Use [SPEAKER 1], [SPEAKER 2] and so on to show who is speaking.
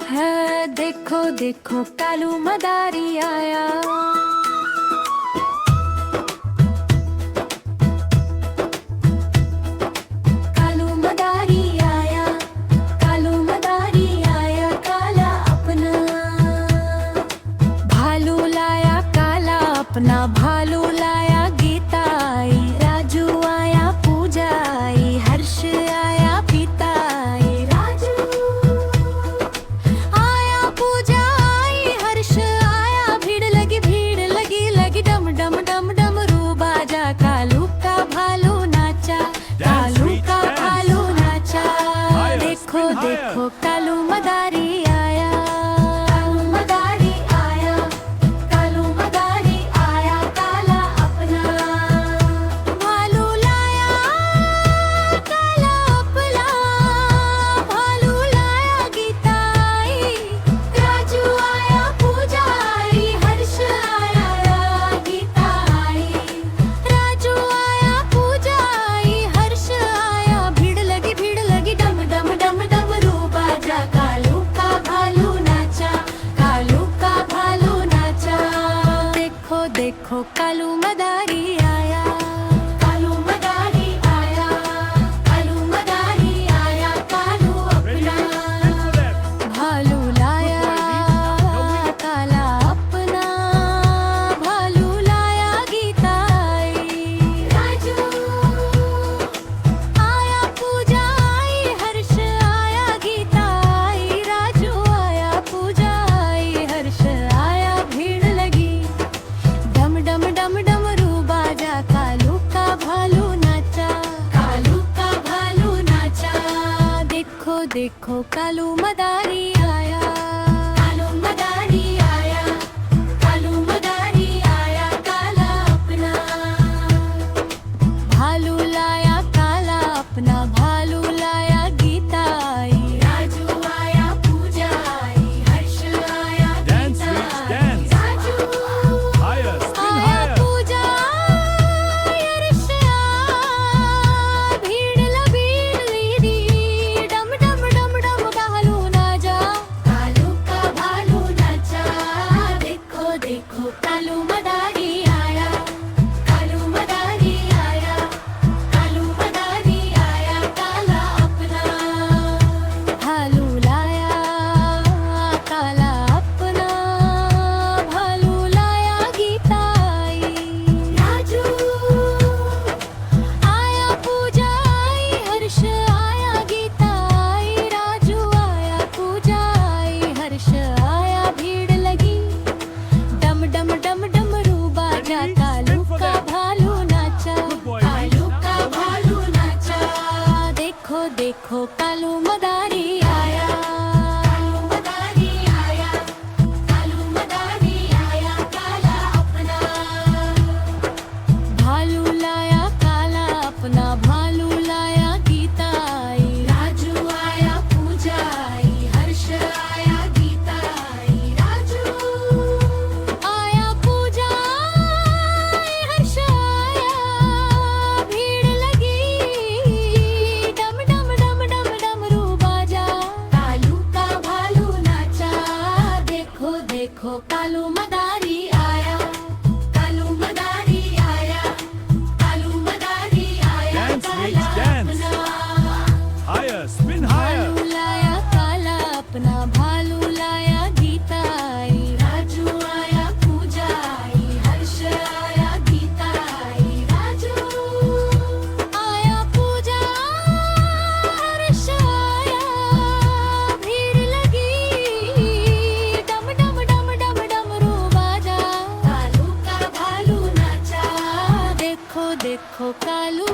[SPEAKER 1] है देखो देखो कालू मदारी आया। कालू मदारी आया, कालू मदारी आया, काला अपना भालू लाया, काला अपना भालू लाया। गीता आई, राजू आया, पूजा आई, हर्ष आया, पिता आई। राजू आया, पूजा आई, हर्ष आया, भीड़ लगी लगी डम डम डम डमरू बाजा। कालू का भालू नाचा, कालू का भालू नाचा। देखो देखो कालू मदारी आया, कालू मदारी आया, कालू मदारी आया, काला अपना भालू लाया, काला अपना भालू लाया। गीता आई, राजू आया, पूजा आई, हर्ष आया, गीता आई, राजू आया, पूजा आई, हर्ष आया, भीड़ लगी डम डम डम डमरू बाजा। कालू का भालू नाचा, कालू का भालू नाचा। देखो देखो कालू मदारी आया, कालू मदारी आया, कालू मदारी आया, कालू अपना भालू लाया, काला अपना भालू लाया। गीता आई, राजू आया, पूजा आई, हर्ष आया, गीता आई, राजू आया, पूजा आई, हर्ष आया, भीड़ लगी डम डम डम डमरू बाजा। कालू का भालू नाचा, कालू का भालू नाचा। देखो देखो कालू मदारी आया, कालू मदारी आया, कालू मदारी आया, काला अपना भालू लाया, काला अपना भालू लाया। गीता आई, राजू आया, पूजा आई, हर्ष आया,
[SPEAKER 2] Dance,
[SPEAKER 1] गीता
[SPEAKER 2] Rich,
[SPEAKER 1] आई,
[SPEAKER 2] dance.
[SPEAKER 1] राजू
[SPEAKER 2] Higher, spin
[SPEAKER 1] आया,
[SPEAKER 2] higher.
[SPEAKER 1] पूजा आई, हर्ष आया, भीड़ लगी डम डम डम डम भालू नाचा, कालू का भालू नाचा। देखो देखो कालू मदारी आया, कालू मदारी आया, कालू मदारी आया, काला अपना भालू लाया, काला अपना भालू लाया। गीता आई, राजू आया, पूजा आई, हर्ष आया, गीता आई, राजू आया, पूजा आई, हर्ष आया, भीड़ लगी डम डम डम डमरू बाजा। कालू का भालू नाचा, कालू का भालू नाचा। देखो देखो कालू मदारी आया, कालू मदारी आया, कालू मदारी आया, काला अपना भालू लाया, काला अपना भालू लाया। गीता आई, राजू आया, पूजा आई, हर्ष आया, गीता आई, राजू आया, पूजा आई, हर्ष आया, भीड़ लगी डम डम डम डम डमरू बाजा। कालू का भालू नाचा। देखो देखो कालू मदारी आया, कालू मदारी आया, कालू मदारी आया,
[SPEAKER 2] Dance,
[SPEAKER 1] काला
[SPEAKER 2] Rich, dance.
[SPEAKER 1] अपना
[SPEAKER 2] Higher, spin higher.
[SPEAKER 1] भालू लाया, काला अपना भालू लाया। गीता आई, राजू आया, पूजा आई, हर्ष आया, गीता आई, राजू आया, पूजा हर्ष आया, भीड़ लगी डम डम डम डम डमरू बाजा। कालू का भालू नाचा। देखो देखो कालू